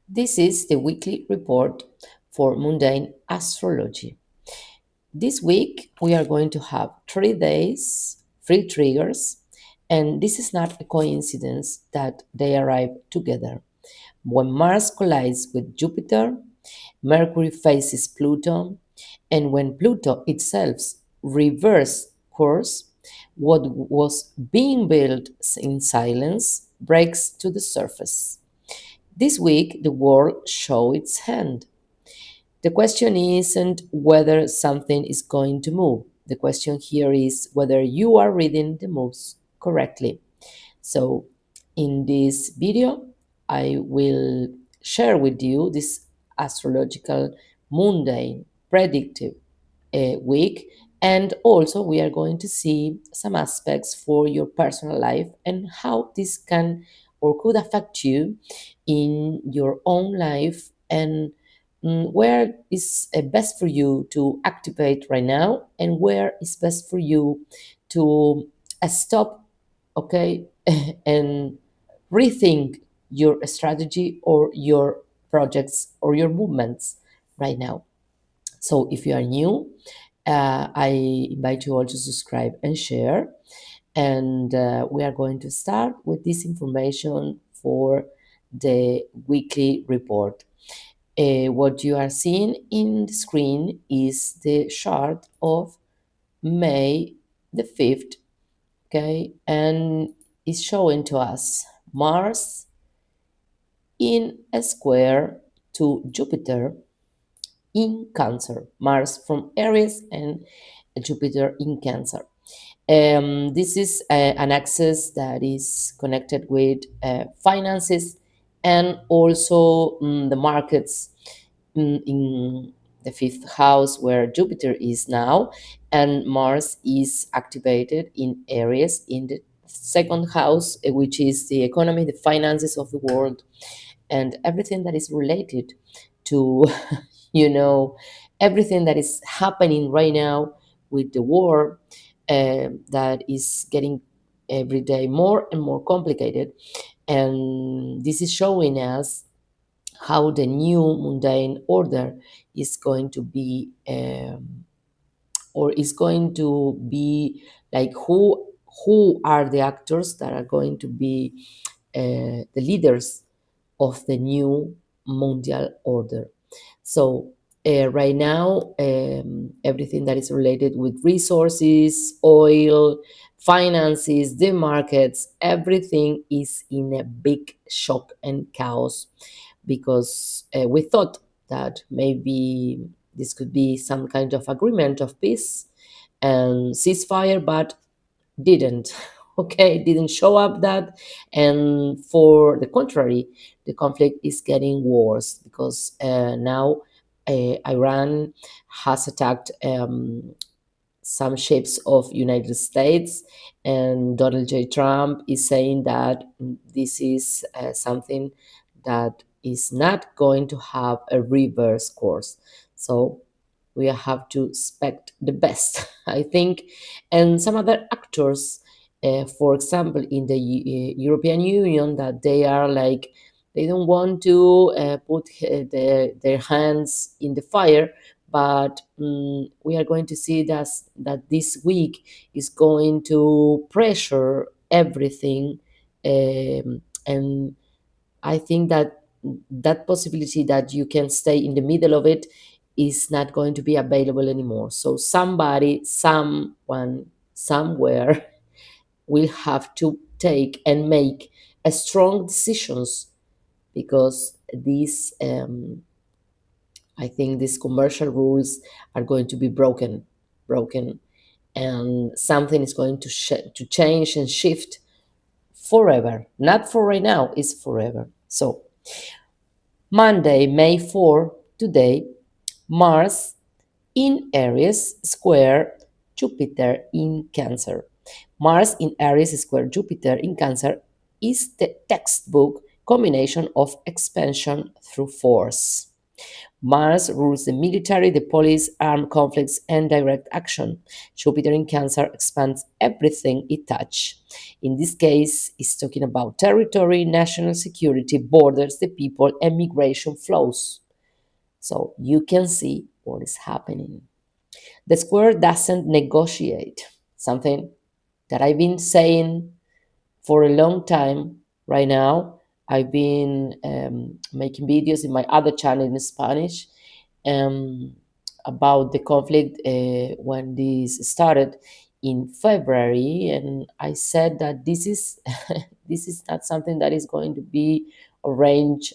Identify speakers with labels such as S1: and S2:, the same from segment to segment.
S1: This is the weekly report for mundane astrology. This week, we are going to have 3 days, free triggers, and this is not a coincidence that they arrive together. When Mars collides with Jupiter, Mercury faces Pluto, and when Pluto itself reverses course, what was being built in silence breaks to the surface. This week, the world showed its hand. The question isn't whether something is going to move. The question here is whether you are reading the moves correctly. So, in this video, I will share with you this astrological, mundane, predictive week. And also, we are going to see some aspects for your personal life and how this can or could affect you in your own life and where is best for you to activate right now and where is best for you to stop, okay, and rethink your strategy or your projects or your movements right now. So if you are new, I invite you all to subscribe and share. And we are going to start with this information for the weekly report. What you are seeing in the screen is the chart of May the 5th, okay, and it's showing to us Mars in a square to Jupiter in Cancer, Mars from Aries and Jupiter in Cancer. This is an axis that is connected with finances and also the markets in the fifth house where Jupiter is now, and Mars is activated in Aries in the second house, which is the economy, the finances of the world, and everything that is related to, you know, everything that is happening right now with the war that is getting every day more and more complicated. And this is showing us how the new mundane order is going to be or is going to be like who are the actors that are going to be the leaders of the new mondial order. So right now, everything that is related with resources, oil, finances, the markets, everything is in a big shock and chaos because we thought that maybe this could be some kind of agreement of peace and ceasefire, but didn't. Okay, didn't show up that, and for the contrary, the conflict is getting worse because now Iran has attacked some ships of United States, and Donald J. Trump is saying that this is something that is not going to have a reverse course. So we have to expect the best, I think. And some other actors, for example, in the European Union, that they are like, they don't want to put their hands in the fire, but we are going to see that this week is going to pressure everything. And I think that that possibility that you can stay in the middle of it is not going to be available anymore. So somebody, someone, somewhere will have to take and make a strong decisions because these I think these commercial rules are going to be broken, and something is going to change and shift forever. Not for right now, it's forever. So Monday, May 4, today, Mars in Aries square Jupiter in Cancer. Mars in Aries square Jupiter in Cancer is the textbook combination of expansion through force. Mars rules the military, the police, armed conflicts, and direct action. Jupiter in Cancer expands everything it touches. In this case, it's talking about territory, national security, borders, the people, and migration flows. So you can see what is happening. The square doesn't negotiate, something that I've been saying for a long time right now. I've been making videos in my other channel in Spanish um, about the conflict when this started in February, and I said that this is this is not something that is going to be arranged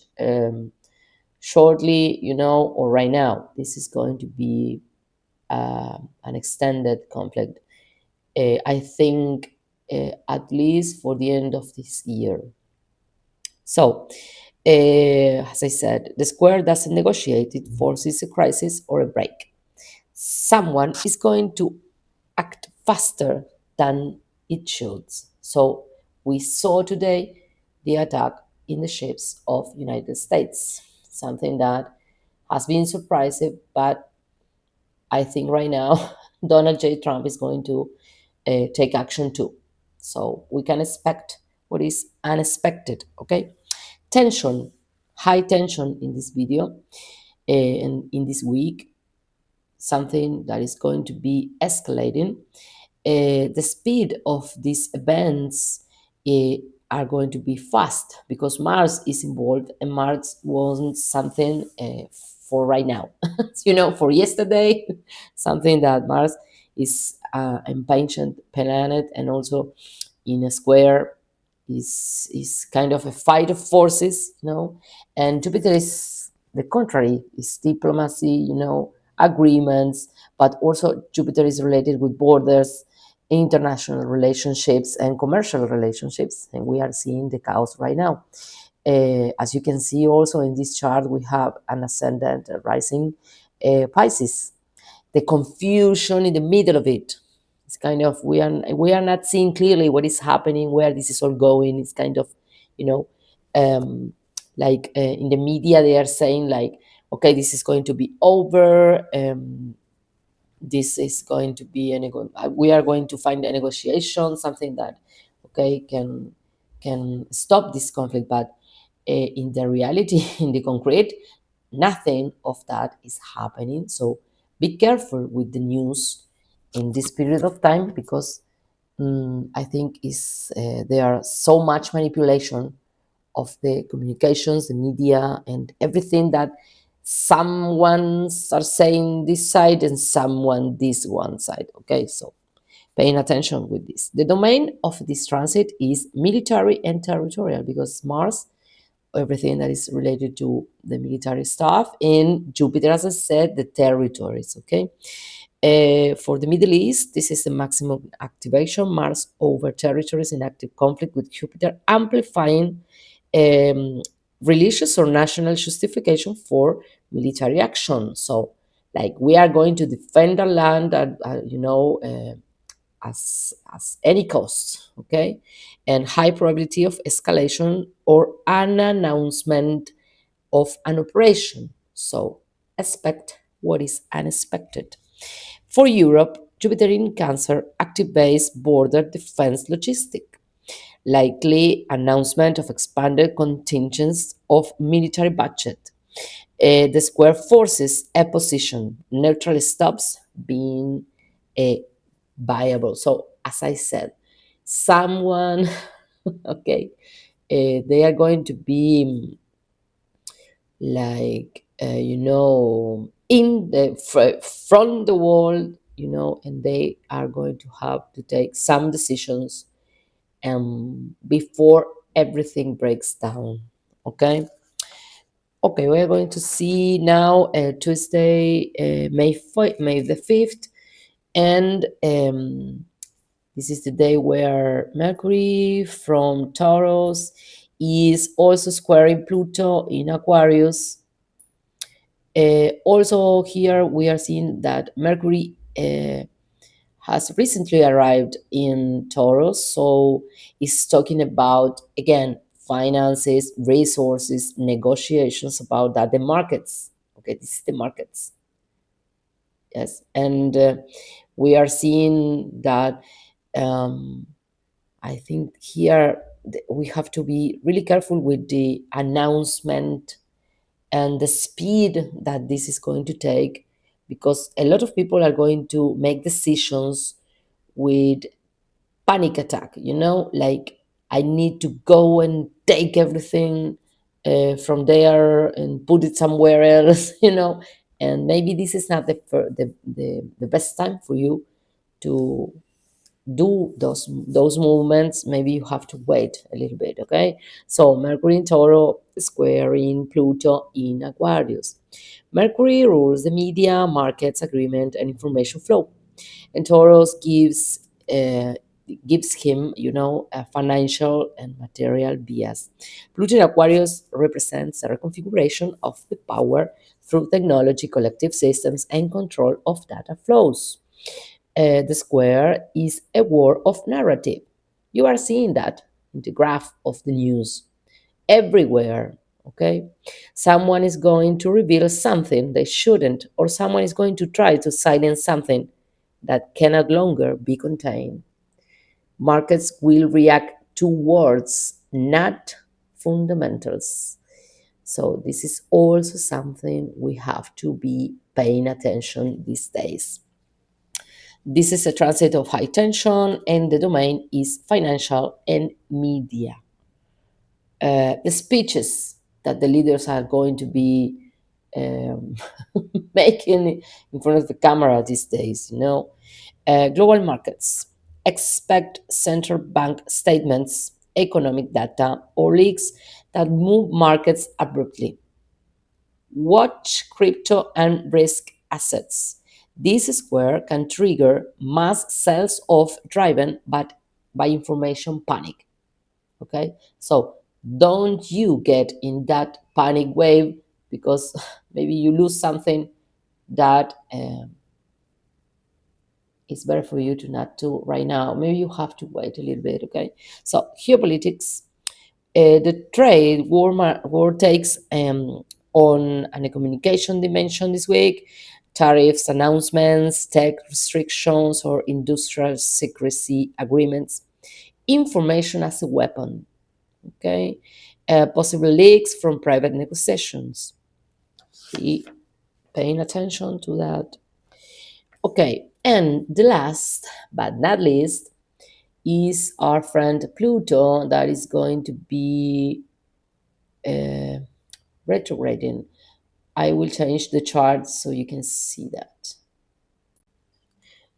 S1: shortly, or right now. This is going to be an extended conflict. I think at least for the end of this year. So, as I said, the square doesn't negotiate, it forces a crisis or a break. Someone is going to act faster than it should. So, we saw today the attack in the ships of United States, something that has been surprising, but I think right now Donald J. Trump is going to take action too. So we can expect what is unexpected, okay? Tension, high tension in this video and in this week, something that is going to be escalating. The speed of these events uh, are going to be fast because Mars is involved, and Mars wasn't something for right now. For yesterday, something that Mars is an ancient planet, and also in a square is kind of a fight of forces, and Jupiter is the contrary, is diplomacy, agreements, but also Jupiter is related with borders, international relationships, and commercial relationships, and we are seeing the chaos right now. As you can see also in this chart, we have an ascendant rising Pisces, the confusion in the middle of it. It's kind of we are not seeing clearly what is happening, where this is all going. It's kind of, you know, um, like in the media they are saying like, okay, this is going to be over. This is going to be we are going to find a negotiation, something that okay can stop this conflict, but in the reality, in the concrete, nothing of that is happening. So be careful with the news in this period of time, because I think is there are so much manipulation of the communications, the media, and everything, that someone are saying this side and someone this one side. Okay, so paying attention with this. The domain of this transit is military and territorial, because Mars, everything that is related to the military stuff, and Jupiter, as I said, the territories. Okay. For the Middle East, this is the maximum activation. Mars over territories in active conflict with Jupiter, amplifying um, religious or national justification for military action. So, like, we are going to defend our land, as any cost, okay, and high probability of escalation or an announcement of an operation. So, expect what is unexpected. For Europe, Jupiter in Cancer activates border defense logistic, likely announcement of expanded contingents of military budget. The square forces a position, neutral stops being viable. So, as I said, someone, okay, they are going to be like, in the from the wall, and they are going to have to take some decisions before everything breaks down. Okay. Okay, we are going to see now Tuesday, May the 5th, and this is the day where Mercury from Taurus is also squaring Pluto in Aquarius. Also, here we are seeing that Mercury has recently arrived in Taurus, so it's talking about, again, finances, resources, negotiations about that, the markets. Okay, this is the markets. Yes, and we are seeing that. Um, I think here we have to be really careful with the announcement and the speed that this is going to take, because a lot of people are going to make decisions with panic attack, like I need to go and take everything from there and put it somewhere else, and maybe this is not the best time for you to do those movements. Maybe you have to wait a little bit. Okay, so Mercury in Tauro squaring Pluto in Aquarius. Mercury rules the media, markets, agreement, and information flow, and Taurus gives him, a financial and material bias. Pluto in Aquarius represents a reconfiguration of the power through technology, collective systems, and control of data flows. The square is a war of narrative. You are seeing that in the graph of the news everywhere. Okay, someone is going to reveal something they shouldn't, or someone is going to try to silence something that cannot longer be contained. Markets will react to words, not fundamentals. So this is also something we have to be paying attention these days. This is a transit of high tension, and the domain is financial and media. The speeches that the leaders are going to be um, making in front of the camera these days, global markets. Expect central bank statements, economic data, or leaks that move markets abruptly. Watch crypto and risk assets. This square can trigger mass sales off driven but by information panic. Okay, so don't you get in that panic wave, because maybe you lose something that it's better for you to not do right now. Maybe you have to wait a little bit. Okay, so geopolitics, the trade war takes on a communication dimension this week. Tariffs, announcements, tech restrictions, or industrial secrecy agreements. Information as a weapon. Okay, possible leaks from private negotiations. Be paying attention to that. Okay, and the last but not least is our friend Pluto, that is going to be uh, retrograding. I will change the chart so you can see that.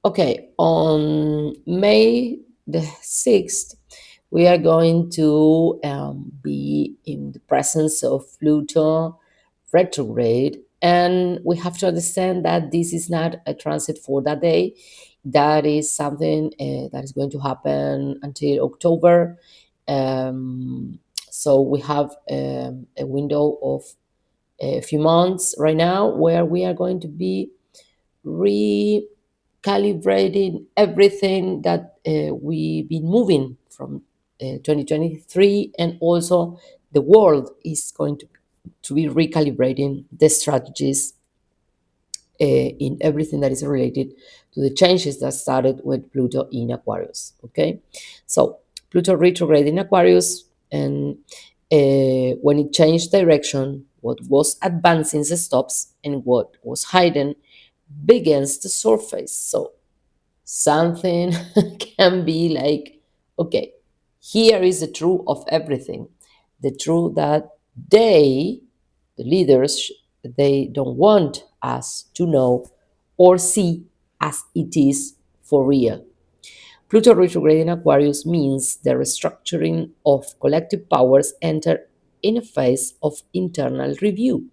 S1: Okay, on May the 6th, we are going to be in the presence of Pluto retrograde. And we have to understand that this is not a transit for that day. That is something that is going to happen until October. So we have a window of a few months right now where we are going to be recalibrating everything that we've been moving from 2023, and also the world is going to be recalibrating the strategies in everything that is related to the changes that started with Pluto in Aquarius. Okay, so Pluto retrograde in Aquarius, and when it changed direction, what was advancing stops, and what was hidden begins to surface. So something can be like, okay, here is the truth of everything, the truth that they, the leaders, they don't want us to know or see as it is for real. Pluto retrograde in Aquarius means the restructuring of collective powers enter in a phase of internal review.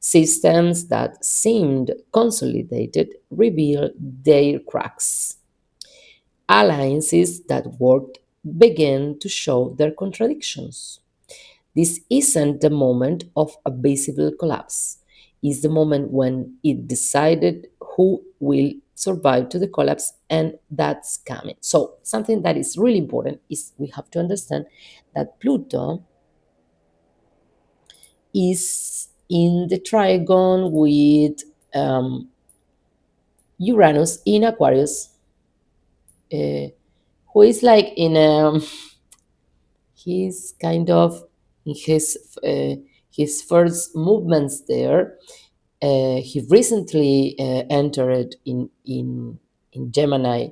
S1: Systems that seemed consolidated reveal their cracks. Alliances that worked begin to show their contradictions. This isn't the moment of a visible collapse. It's the moment when it decided who will survive to the collapse, and that's coming. So something that is really important is we have to understand that Pluto is in the trigon with Uranus in Aquarius, who is like in he's kind of in his first movements there. He recently entered in Gemini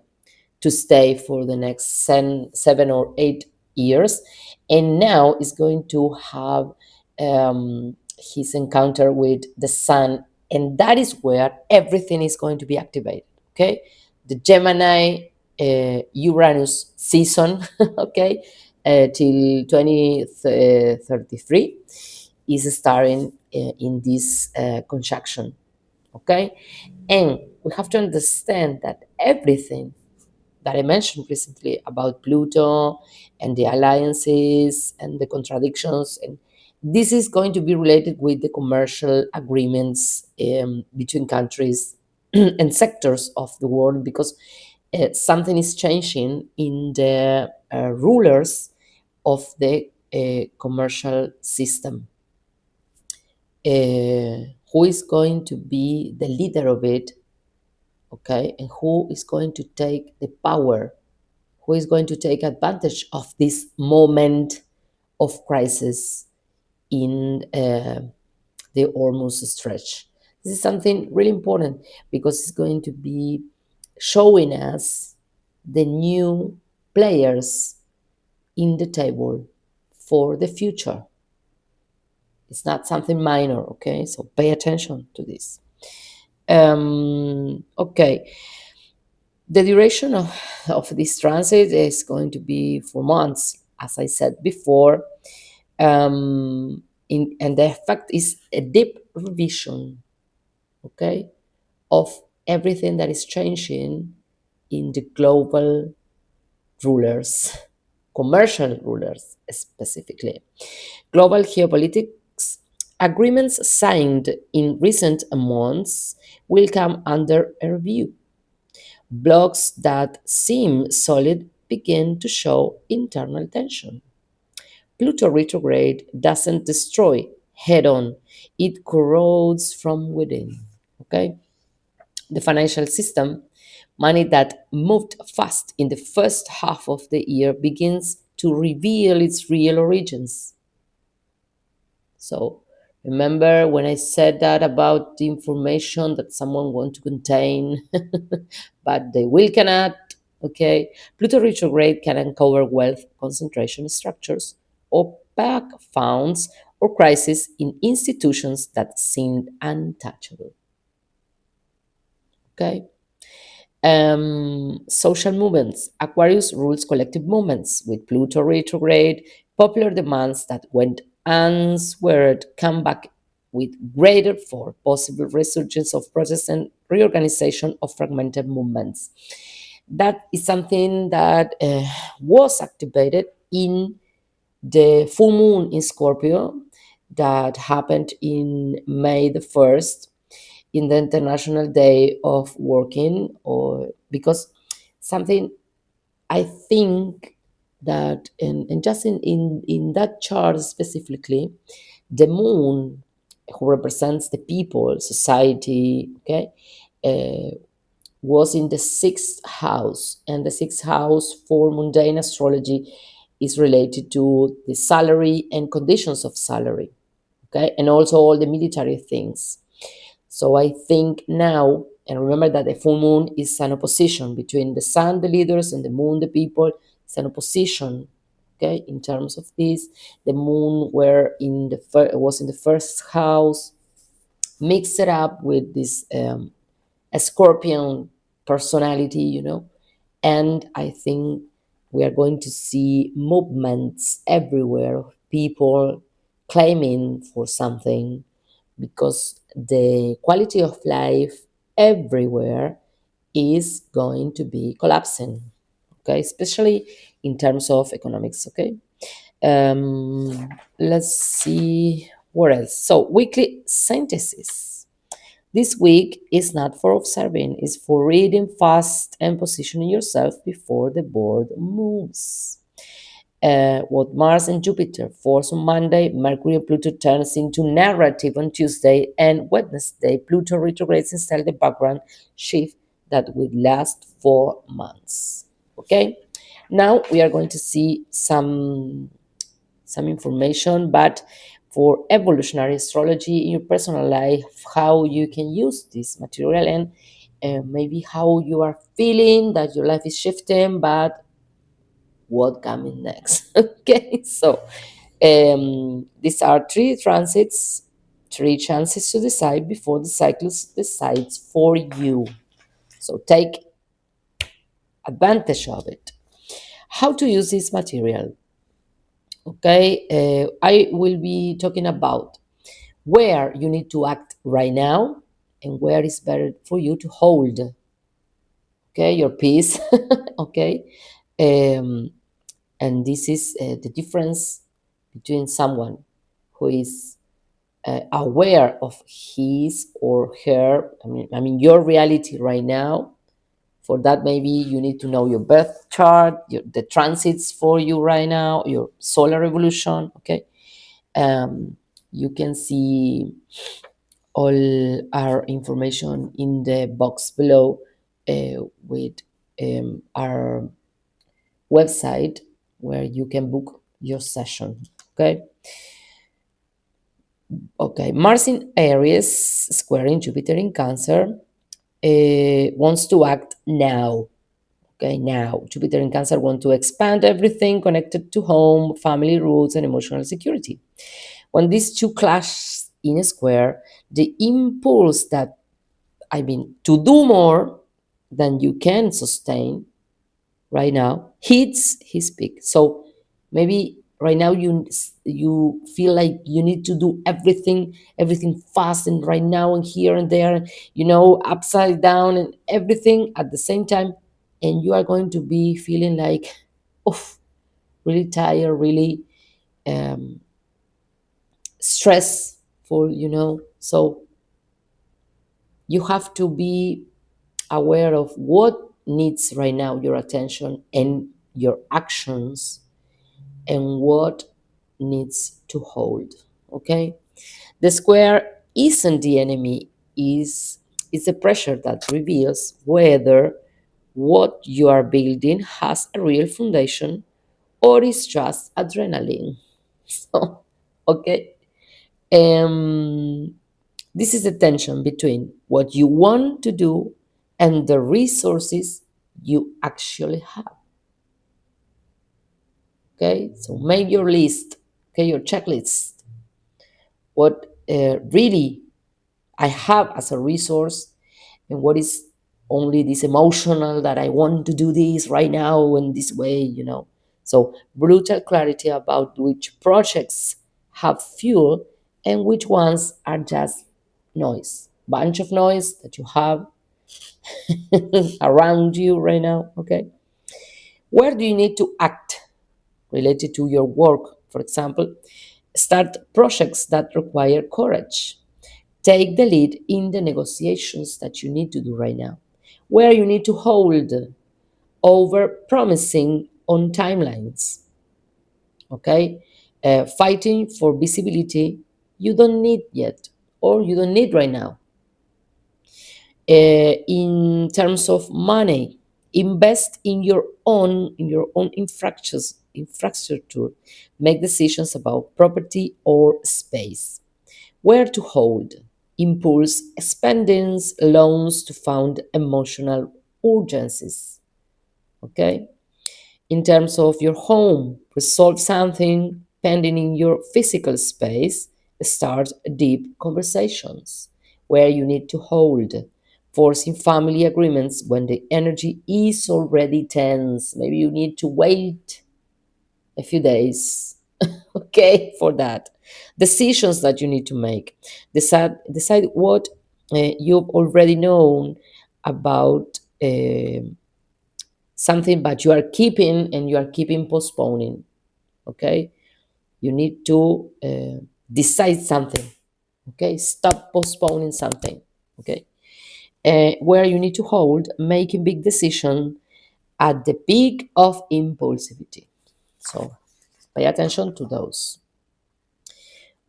S1: to stay for the next 7 or 8 years, and now is going to have his encounter with the sun, and that is where everything is going to be activated. Okay, the Gemini Uranus season, okay, till 2033 is starting in this conjunction. Okay, and we have to understand that everything that I mentioned recently about Pluto and the alliances and the contradictions, and this is going to be related with the commercial agreements between countries and sectors of the world, because something is changing in the rulers of the commercial system. Who is going to be the leader of it, okay, and who is going to take the power, who is going to take advantage of this moment of crisis in the Hormuz stretch. This is something really important because it's going to be showing us the new players in the table for the future. It's not something minor, okay? So pay attention to this. Okay, the duration of this transit is going to be 4 months, as I said before. And the effect is a deep revision, okay, of everything that is changing in the global rulers, commercial rulers specifically. Global geopolitics agreements signed in recent months will come under a review. Blocks that seem solid begin to show internal tension. Pluto retrograde doesn't destroy head on, it corrodes from within. Okay? The financial system, money that moved fast in the first half of the year, begins to reveal its real origins. So remember when I said that about the information that someone want to contain, but they will cannot. Okay, Pluto retrograde can uncover wealth concentration structures, opaque funds, or crises in institutions that seemed untouchable. Okay. Social movements. Aquarius rules collective movements with Pluto retrograde. Popular demands that went unsweard come back with greater force, possible resurgence of protests and reorganization of fragmented movements. That is something that was activated in the full moon in Scorpio that happened in May the 1st, in the International Day of Working, or because something I think that, and just in that chart specifically, the moon, who represents the people, society, okay, was in the sixth house, and the sixth house for mundane astrology is related to the salary and conditions of salary, okay, and also all the military things. So I think now, and remember that the full moon is an opposition between the sun, the leaders, and the moon, the people. It's an opposition. Okay, in terms of this, the moon was in the first house, mixed it up with this a scorpion personality, and I think we are going to see movements everywhere of people claiming for something, because the quality of life everywhere is going to be collapsing, okay, especially in terms of economics. Okay, let's see what else. So weekly synthesis. This week is not for observing, it's for reading fast and positioning yourself before the board moves. what Mars and Jupiter force on Monday, Mercury and Pluto turns into narrative on Tuesday, and Wednesday, Pluto retrogrades inside the background shift that will last 4 months. Okay, now we are going to see some information, but for evolutionary astrology in your personal life, how you can use this material, and maybe how you are feeling that your life is shifting, but what coming next. Okay, so these are three transits, three chances to decide before the cyclus decides for you. So take advantage of it. How to use this material? Okay, I will be talking about where you need to act right now and where is better for you to hold, okay, your peace. Okay, um, and this is the difference between someone who is aware of his or her, I mean your reality right now. For that, maybe you need to know your birth chart, the transits for you right now, your solar revolution. Okay, um, you can see all our information in the box below with our website where you can book your session. Okay. Okay. Mars in Aries, squaring Jupiter in Cancer, wants to act now. Okay, now Jupiter in Cancer wants to expand everything connected to home, family roots, and emotional security. When these two clash in a square, the impulse that, I mean, to do more than you can sustain right now hits his peak. So maybe right now you feel like you need to do everything fast and right now and here and there, upside down and everything at the same time, and you are going to be feeling like, oh, really tired, really um, stressful. So you have to be aware of what needs right now your attention and your actions, and what needs to hold. Okay, the square isn't the enemy, is the pressure that reveals whether what you are building has a real foundation or is just adrenaline. So, okay, um this is the tension between what you want to do and the resources you actually have. Okay, so make your list, okay, your checklist. What really I have as a resource, and what is only this emotional that I want to do this right now in this way. So, brutal clarity about which projects have fuel and which ones are just noise, bunch of noise that you have around you right now. Okay, where do you need to act related to your work? For example, start projects that require courage. Take the lead in the negotiations that you need to do right now, where you need to hold over promising on timelines. Okay, fighting for visibility you don't need yet, or you don't need right now. In terms of money, invest in your own infrastructure. Make decisions about property or space. Where to hold, impulse spendings, loans to fund emotional urgencies. Okay, in terms of your home, resolve something pending in your physical space. Start deep conversations where you need to hold, forcing family agreements when the energy is already tense. Maybe you need to wait a few days, okay, for that. Decisions that you need to make. Decide what you've already known about something, but you are keeping, and you are keeping postponing. Okay, you need to decide something. Okay, stop postponing something. Okay, where you need to hold, making big decision at the peak of impulsivity. So pay attention to those.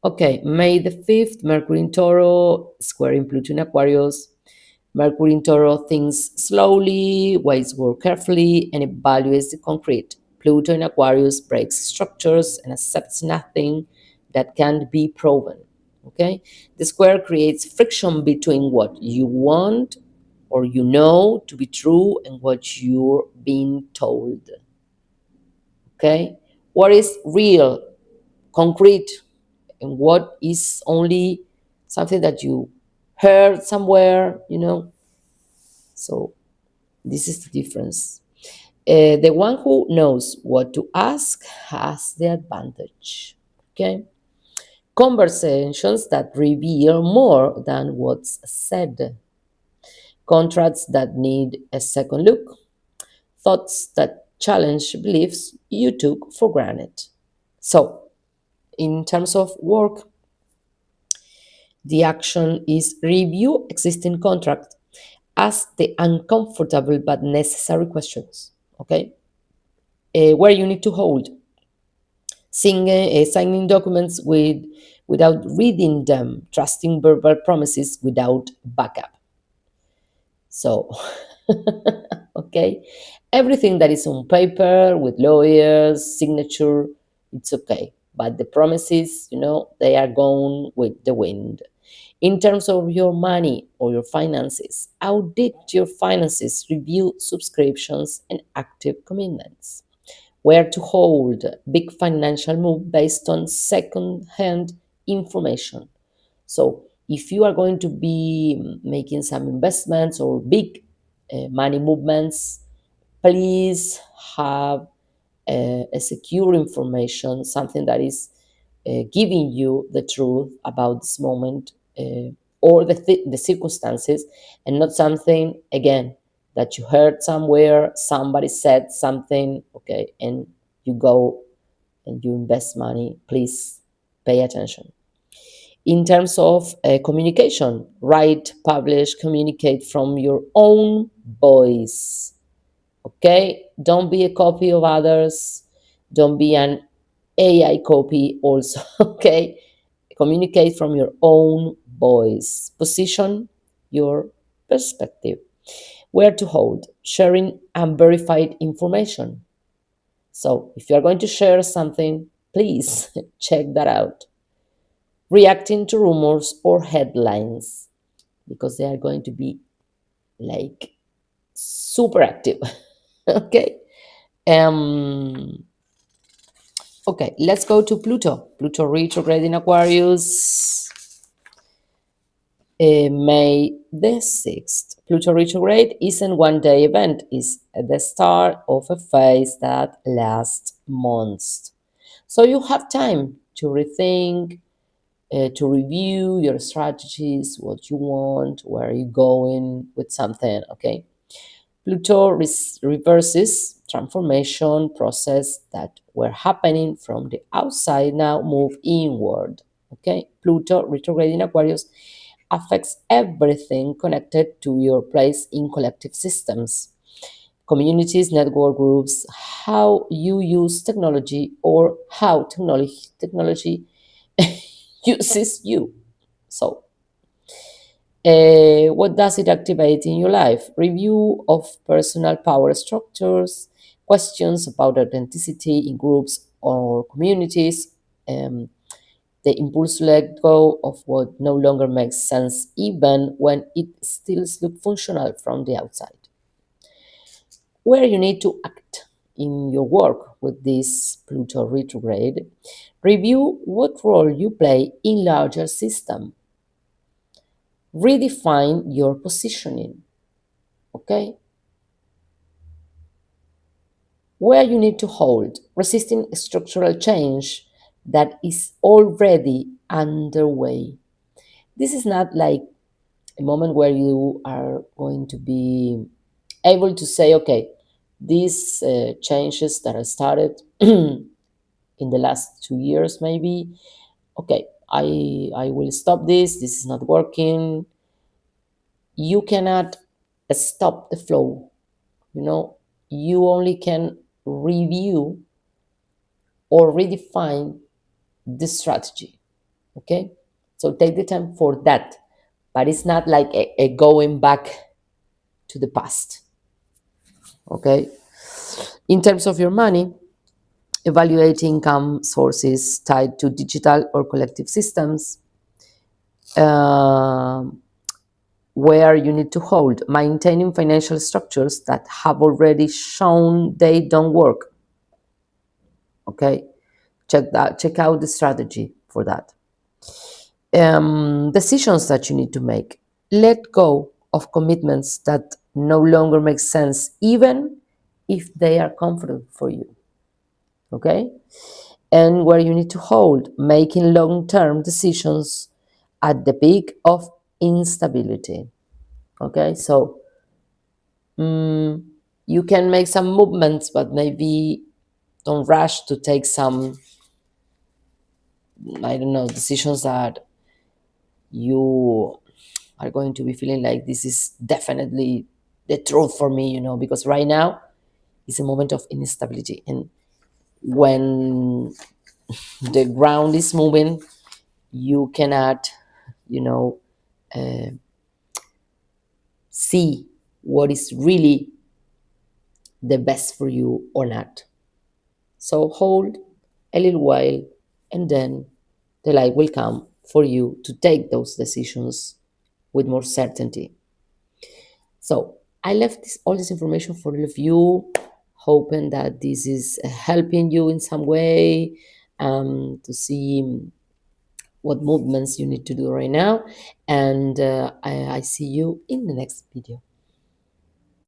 S1: Okay, May the 5th, Mercury in Toro, squaring Pluto in Aquarius. Mercury in Toro thinks slowly, weighs work carefully, and evaluates the concrete. Pluto in Aquarius breaks structures and accepts nothing that can't be proven. Okay? The square creates friction between what you want or you know to be true and what you're being told. Okay? What is real, concrete, and what is only something that you heard somewhere. So this is the difference. The one who knows what to ask has the advantage. Okay? Conversations that reveal more than what's said. Contracts that need a second look. Thoughts that challenge beliefs you took for granted. So, in terms of work, the action is review existing contract, ask the uncomfortable but necessary questions. Okay? Where you need to hold signing documents without reading them, trusting verbal promises without backup. So, okay, everything that is on paper with lawyers, signature, it's okay. But the promises, they are gone with the wind. In terms of your money or your finances, audit your finances, review subscriptions and active commitments. Where to hold big financial move based on second-hand information. So if you are going to be making some investments or big money movements, please have a secure information, something that is giving you the truth about this moment or the circumstances, and not something, again, that you heard somewhere, somebody said something, okay, and you go and you invest money. Please pay attention. In terms of communication, write, publish, communicate from your own voice. Okay? Don't be a copy of others. Don't be an AI copy also. Okay? Communicate from your own voice. Position your perspective. Where to hold, sharing unverified information. So if you are going to share something, please check that out. Reacting to rumors or headlines because they are going to be like super active. Okay. Um, okay, let's go to Pluto. Pluto retrograde in Aquarius, May the 6th. Pluto retrograde isn't one day event, it's at the start of a phase that lasts months. So you have time to rethink, to review your strategies, what you want, where are you going with something, okay? Pluto reverses transformation process that were happening from the outside now move inward. Okay, Pluto retrograde in Aquarius affects everything connected to your place in collective systems, communities, network groups, how you use technology or how technology uses you. So what does it activate in your life? Review of personal power structures, questions about authenticity in groups or communities, um, the impulse to let go of what no longer makes sense, even when it still looks functional from the outside. Where you need to act in your work with this Pluto retrograde, review what role you play in larger system. Redefine your positioning. Okay? Where you need to hold, resisting structural change that is already underway. This is not like a moment where you are going to be able to say, okay, these changes that I started in the last 2 years, maybe, okay, I will stop this. This is not working. You cannot stop the flow. You only can review or redefine the strategy. Okay, so take the time for that, but it's not like a going back to the past. Okay, in terms of your money, evaluate income sources tied to digital or collective systems, um, where you need to hold, maintaining financial structures that have already shown they don't work. Okay, check out the strategy for that. Decisions that you need to make. Let go of commitments that no longer make sense, even if they are comfortable for you. Okay? And where you need to hold, making long term decisions at the peak of instability. Okay? So you can make some movements, but maybe don't rush to take some, I don't know, decisions that you are going to be feeling like this is definitely the truth for me, because right now is a moment of instability. And when the ground is moving, you cannot, you know, see what is really the best for you or not. So hold a little while, and then the light will come for you to take those decisions with more certainty. So I left all this information for all of you, hoping that this is helping you in some way, to see what movements you need to do right now. And I see you in the next video.